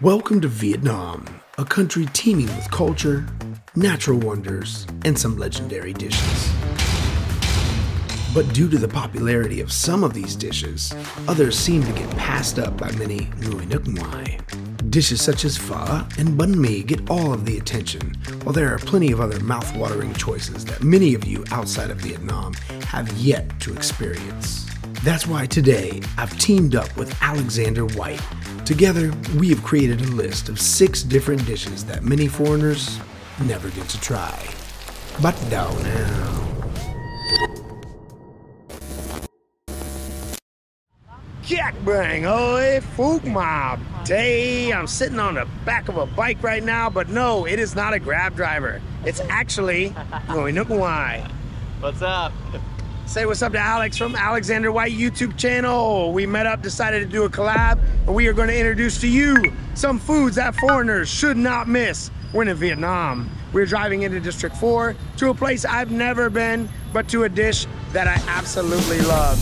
Welcome to Vietnam, a country teeming with culture, natural wonders, and some legendary dishes. But due to the popularity of some of these dishes, others seem to get passed up by many người nước ngoài. Dishes such as pho and banh mi get all of the attention, while there are plenty of other mouth-watering choices that many of you outside of Vietnam have yet to experience. That's why today I've teamed up with Alexander White. Together, we have created a list of 6 different dishes that many foreigners never get to try. Bắt đầu now. Jack Bang, oi, Phuc Mob. Day, I'm sitting on the back of a bike right now, but no, it is not a Grab driver. It's actually người nước ngoài. What's up? Say what's up to Alex from Alexander White YouTube channel. We met up, decided to do a collab, and we are going to introduce to you some foods that foreigners should not miss when in Vietnam. We're driving into District 4 to a place I've never been, but to a dish that I absolutely love.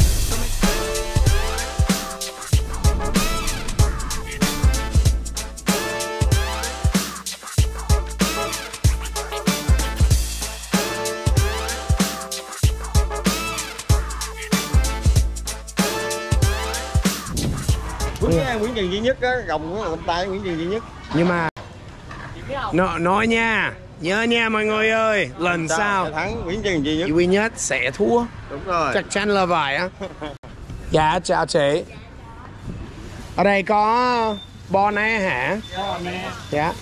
Nguyễn Trần duy nhất á, gồng cái tay Nguyễn Trần duy nhất. Nhưng mà nói nha, nhớ nha mọi người ơi, lần sau thắng Nguyễn Trần duy nhất. duy nhất sẽ thua. Đúng rồi. Chắc chắn là vậy á. Dạ chào chị. Ở đây có bò nè hả? Dạ.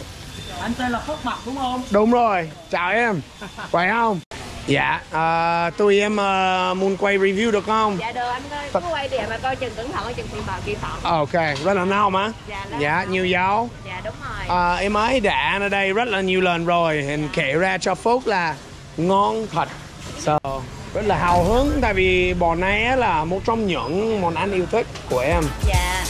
Anh tên là Phúc Mặt đúng không? Đúng rồi, chào em. Khỏe không? Dạ, tôi em muốn quay review được không? Dạ được anh ơi, cứ quay điện mà coi chừng cẩn thận, chừng kỳ thận. Ok, rất là nào mà. Dạ, nhiều dấu. Dạ đúng rồi. Em ấy đã ăn ở đây rất là nhiều lần rồi, hình kể ra cho Phúc là ngon thật. So, rất là hào hứng, tại vì bò né là một trong những món ăn yêu thích của em. Dạ.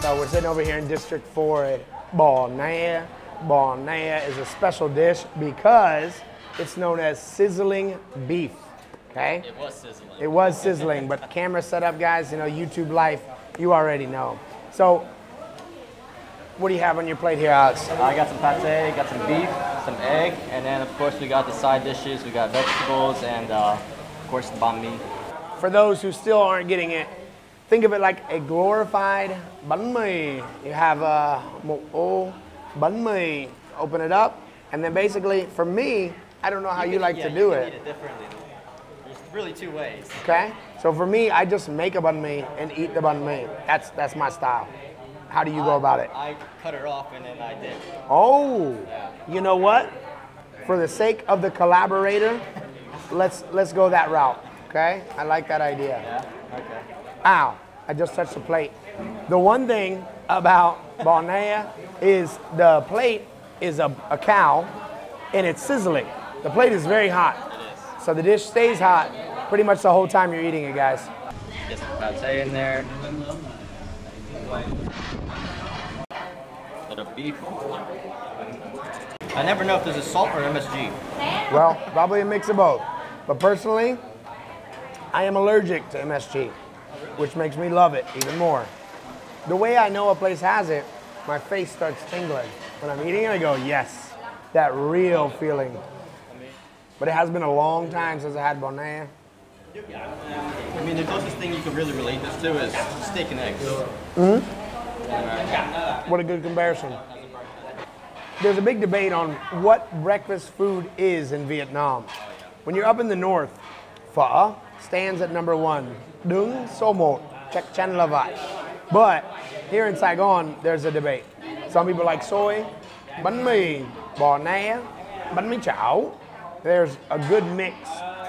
So we're sitting over here in District 4 at bò né. Bò né is a special dish because it's known as sizzling beef. Okay? It was sizzling. It was sizzling, but camera setup, guys, you know, YouTube life, you already know. So, what do you have on your plate here, Alex? I got some pate, got some beef, some egg, and then of course we got the side dishes. We got vegetables and of course the banh mi. For those who still aren't getting it, think of it like a glorified bánh mì. You have một ô bánh mì, open it up, and then basically, for me, I don't know how you like to do it. Eat it differently. There's really 2 ways. Okay? So for me, I just make a banh mi and eat the banh mi. That's my style. How do you go about it? I cut her off and then I dip. Oh, you know what? For the sake of the collaborator, let's go that route. Okay? I like that idea. Yeah? Okay. Ow, I just touched the plate. The one thing about bò né is the plate is a cow and it's sizzling. The plate is very hot. It is. So the dish stays hot pretty much the whole time you're eating it, guys. Get some pate in there. Little beef. I never know if this is salt or MSG. Well, probably a mix of both. But personally, I am allergic to MSG, which makes me love it even more. The way I know a place has it, my face starts tingling. When I'm eating it, I go, yes, that real feeling. But it has been a long time since I had bò né. I mean, the closest thing you could really relate this to is steak and eggs. What a good comparison. There's a big debate on what breakfast food is in Vietnam. When you're up in the north, pho stands at number 1. Đứng số 1, chắc chắn là vậy. But here in Saigon, there's a debate. Some people like xôi, bánh mì, bò né, bánh mì chảo. There's a good mix.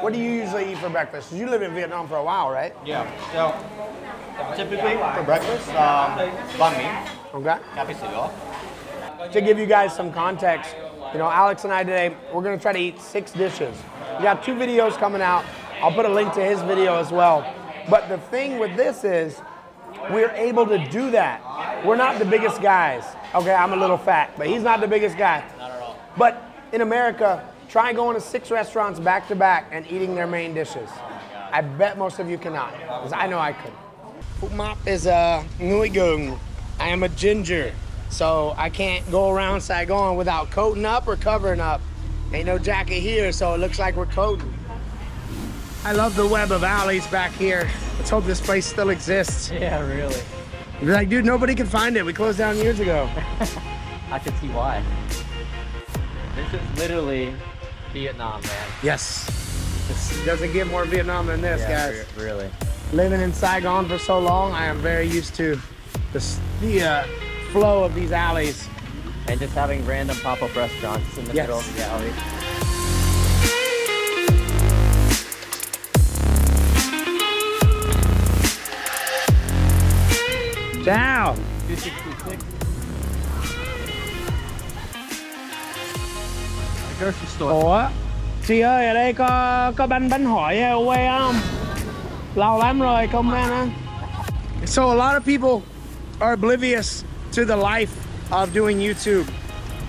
What do you usually eat for breakfast? You live in Vietnam for a while, right? Yeah. So typically for breakfast, banh mi, Okay. cà phê sữa. To give you guys some context, you know, Alex and I today, we're gonna try to eat 6 dishes. We got 2 videos coming out I'll put a link to his video as well. But the thing with this is, we're able to do that. We're not the biggest guys. Okay, I'm a little fat, but he's not the biggest guy. Not at all. But in America, try going to 6 restaurants back to back and eating their main dishes. I bet most of you cannot, because I know I could. Phúc Map is a Nguy Gung. I am a ginger, so I can't go around Saigon without coating up or covering up. Ain't no jacket here, so it looks like we're coating. I love the web of alleys back here. Let's hope this place still exists. Yeah, really. You're like, dude, nobody can find it. We closed down years ago. I can see why. This is literally Vietnam, man. Yes. It doesn't get more Vietnam than this, Yeah, guys. really. Living in Saigon for so long, I am very used to the flow of these alleys. And just having random pop-up restaurants in the Yes. middle of the alley. Ciao. 266. The grocery store. Ủa, chị ơi, ở đây có bánh hỏi quay không? Lâu lắm rồi không ăn á. So a lot of people are oblivious to the life of doing YouTube.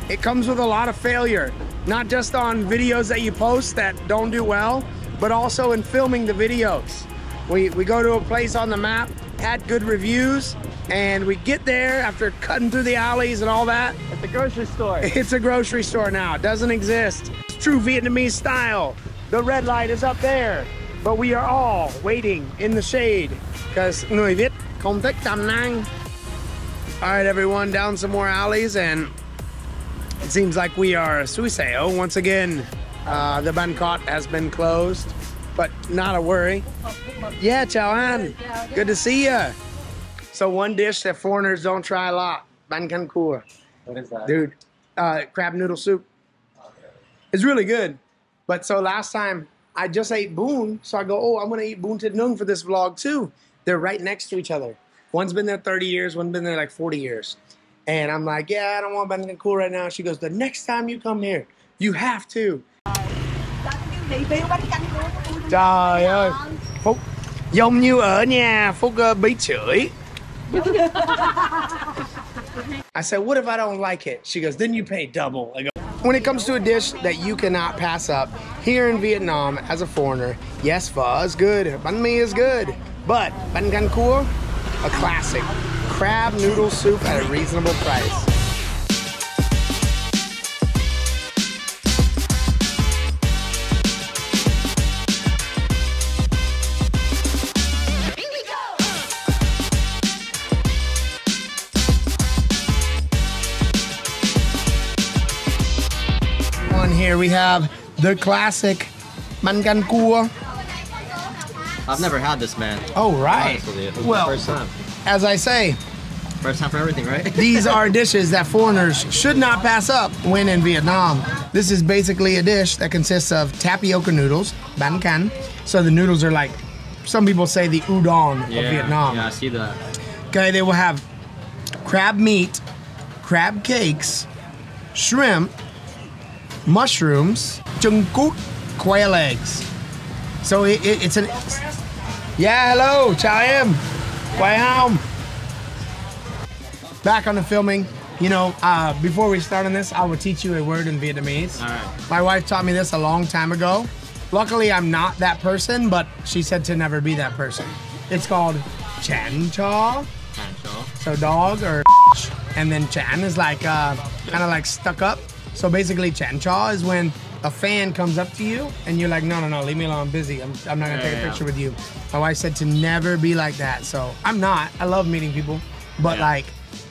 It comes with a lot of failure, not just on videos that you post that don't do well, but also in filming the videos. We go to a place on the map, had good reviews, and we get there after cutting through the alleys and all that. At the grocery store. It's a grocery store now. It doesn't exist. It's true Vietnamese style. The red light is up there, but we are all waiting in the shade because người Việt không thích tầm nắng. All right, everyone, down some more alleys, and it seems like we are xui xẻo once again. The Bangkok has been closed, but not a worry. Yeah, chào anh. Good to see you. So one dish that foreigners don't try a lot, Ban Can Cua. What is that? Dude, crab noodle soup. It's really good. But so last time I just ate Boon, so I go, oh, I'm gonna eat Boon Thit Nung for this vlog too. They're right next to each other. One's been there 30 years, one's been there like 40 yees. And I'm like, yeah, I don't want Ban Can Cua right now. She goes, the next time you come here, you have to. Trời ơi, Phúc giống như ở nhà Phúc bị chửi. I said, what if I don't like it? She goes, then you pay double. I go, when it comes to a dish that you cannot pass up, here in Vietnam, as a foreigner, yes, pho is good, bánh mi is good, but Ban Can Cua, a classic. Crab noodle soup at a reasonable price. Here we have the classic Ban Can Cua. I've never had this, man. Oh, right. Honest with you. This is Well, the first time. As I say, First time for everything, right? these are dishes that foreigners should not pass up when in Vietnam. This is basically a dish that consists of tapioca noodles, Ban Can. So the noodles are like, some people say the udon of Vietnam. Yeah, I see that. Okay, they will have crab meat, crab cakes, shrimp, mushrooms, chung cút, quail eggs. So it's an... Yeah, hello, chào em. Khỏe không? Back on the filming, you know, before we start on this, I will teach you a word in Vietnamese. All right. My wife taught me this a long time ago. Luckily, I'm not that person, but she said to never be that person. It's called chan chaw. So dog or and then chan is like kind of like stuck up. So basically chan chaw is when a fan comes up to you and you're like, no, leave me alone, I'm busy. I'm not gonna take a picture with you. My wife said to never be like that. So I'm not. I love meeting people, but like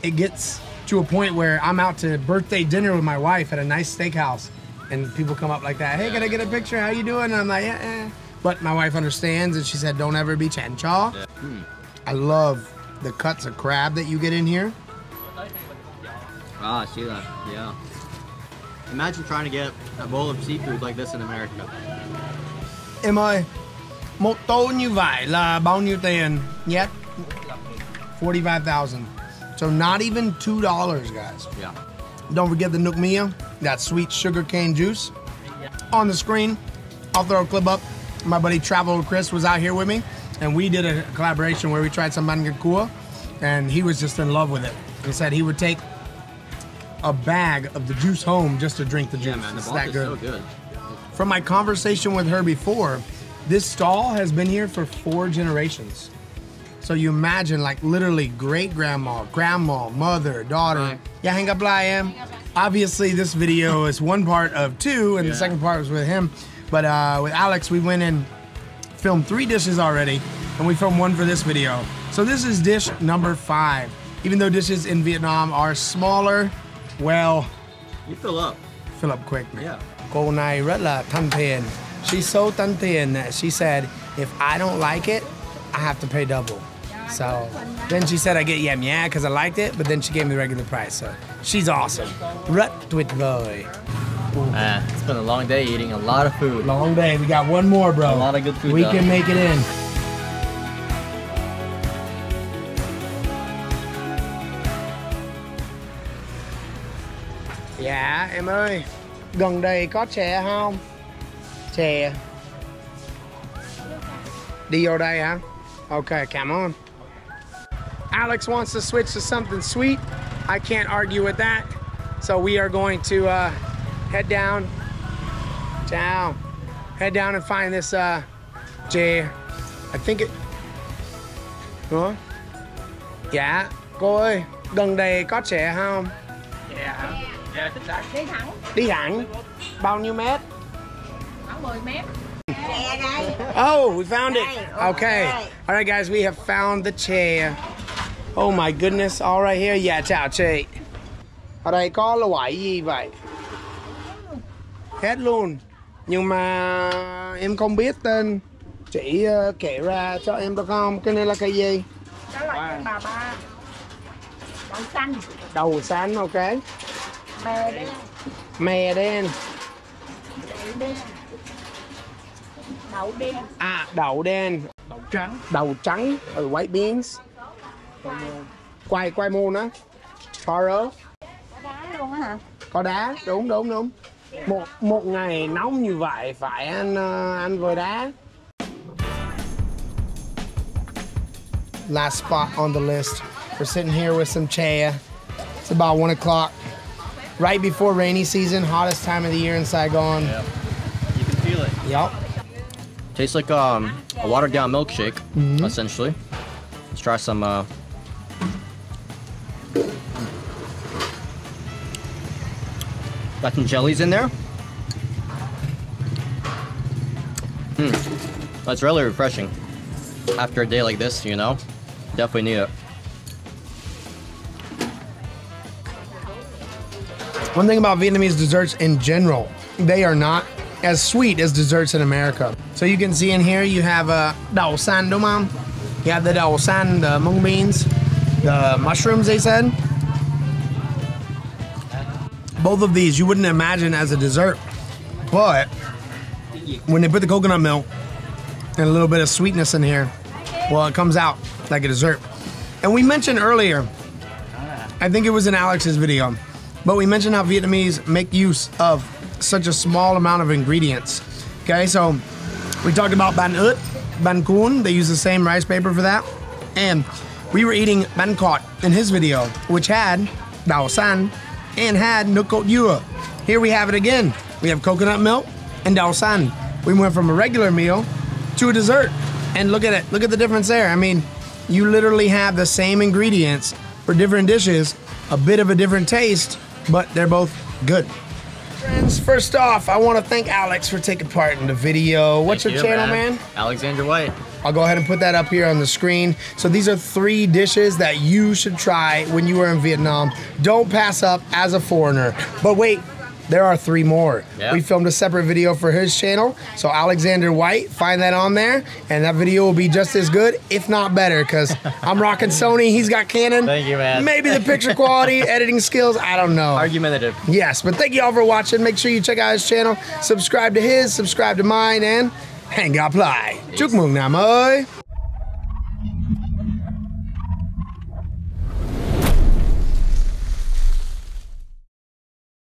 it gets to a point where I'm out to birthday dinner with my wife at a nice steakhouse and people come up like that. Hey, can I get a picture? How you doing? And I'm like, yeah. But my wife understands and she said, don't ever be chan chaw. I love the cuts of crab that you get in here. Ah, I see that. Yeah. Imagine trying to get a bowl of seafood like this in America. Em ơi, một tô như vậy là bao nhiêu tiền? Yep. 45,000. So not even $2, guys. Yeah. Don't forget the Nuc Mia, that sweet sugar cane juice. On the screen, I'll throw a clip up. my buddy Travel Chris was out here with me, and we did a collaboration where we tried some Bangkua, and he was just in love with it. He said he would take a bag of the juice home just to drink the juice. Yeah, man, the it's broth that is good. so good. From my conversation with her before, this stall has been here for 4 generations. So you imagine, like, literally great-grandma, grandma, mother, daughter. Yeah, hang up, I am. Obviously, this video is one part of 2, and the second part was with him. But with Alex, we went and filmed 3 dishes already, and we filmed 1 for this video. So this is dish number 5. Even though dishes in Vietnam are smaller, well, You fill up. fill up quick, man. Yeah. Cô này rất là thân thiện. She's so thân thiện that she said, if I don't like it, I have to pay double. So then she said I get yam yeah because I liked it, but then she gave me the regular price. So she's awesome. Rất tuyệt vời. Man, it's been a long day eating a lot of food. Long day. We got 1 more, bro. A lot of good food. We can make it in. Dạ em ơi, gần đây có chè không? Chè. Đi vô đây hả? Okay, come on. Alex wants to switch to something sweet. I can't argue with that. So we are going to head down. Ciao. Head down and find this chè. I think it. Hả? Dạ, cô ơi, gần đây có chè không? Dạ, thích sẵn. Đi thẳng Đi thẳng. Bao nhiêu mét? khoảng 10 mét. Oh, we found it. Okay. All right, guys, we have found the chair. Oh my goodness. All right here. Dạ, chào chị. Ở đây có loại gì vậy? Hết luôn. Nhưng mà em không biết tên. Chị kể ra cho em được không? Cái này là cái gì? Đó là cái bà ba. Đậu xanh. Đầu xanh, ok. Mè đen. Mè đen. Đậu đen. Đậu đen. À, đậu đen. Đậu trắng. Đậu trắng. White beans. Quay môn á. Taro. Có đá luôn á hả? Có đá, đúng. Một ngày nóng như vậy phải ăn với đá. Last spot on the list. We're sitting here with some chea. It's about 1 o'clock. Right before rainy season, hottest time of the year in Saigon. Yeah. You can feel it. Yup. Tastes like a watered down milkshake, essentially. Let's try some. Got some jellies in there. That's really refreshing. After a day like this, you know, definitely need it. One thing about Vietnamese desserts in general, they are not as sweet as desserts in America. So you can see in here you have đậu xanh, đúng không? You have the đậu xanh, the mung beans, the mushrooms they said. Both of these you wouldn't imagine as a dessert, but when they put the coconut milk and a little bit of sweetness in here, well, it comes out like a dessert. And we mentioned earlier, I think it was in Alex's video, but we mentioned how Vietnamese make use of such a small amount of ingredients. Okay, so we talked about banh ướt, banh cuốn, they use the same rice paper for that. And we were eating banh cọt in his video, which had đậu xanh and had nước cốt dừa. Here we have it again. We have coconut milk and đậu xanh. We went from a regular meal to a dessert. And look at it, look at the difference there. I mean, you literally have the same ingredients for different dishes, a bit of a different taste, but they're both good. Friends, first off, I want to thank Alex for taking part in the video. What's Thank your you, channel, man? Alexander White. I'll go ahead and put that up here on the screen. So these are 3 dishes that you should try when you are in Vietnam. Don't pass up as a foreigner. But wait, there are 3 more. Yeah. We filmed a separate video for his channel. So Alexander White, find that on there. And that video will be just as good, if not better, because I'm rocking Sony, he's got Canon. Thank you, man. Maybe the picture quality, editing skills, I don't know. Argumentative. Yes, but thank you all for watching. Make sure you check out his channel. Subscribe to his, subscribe to mine, and hang up, Chúc mừng năm ơi.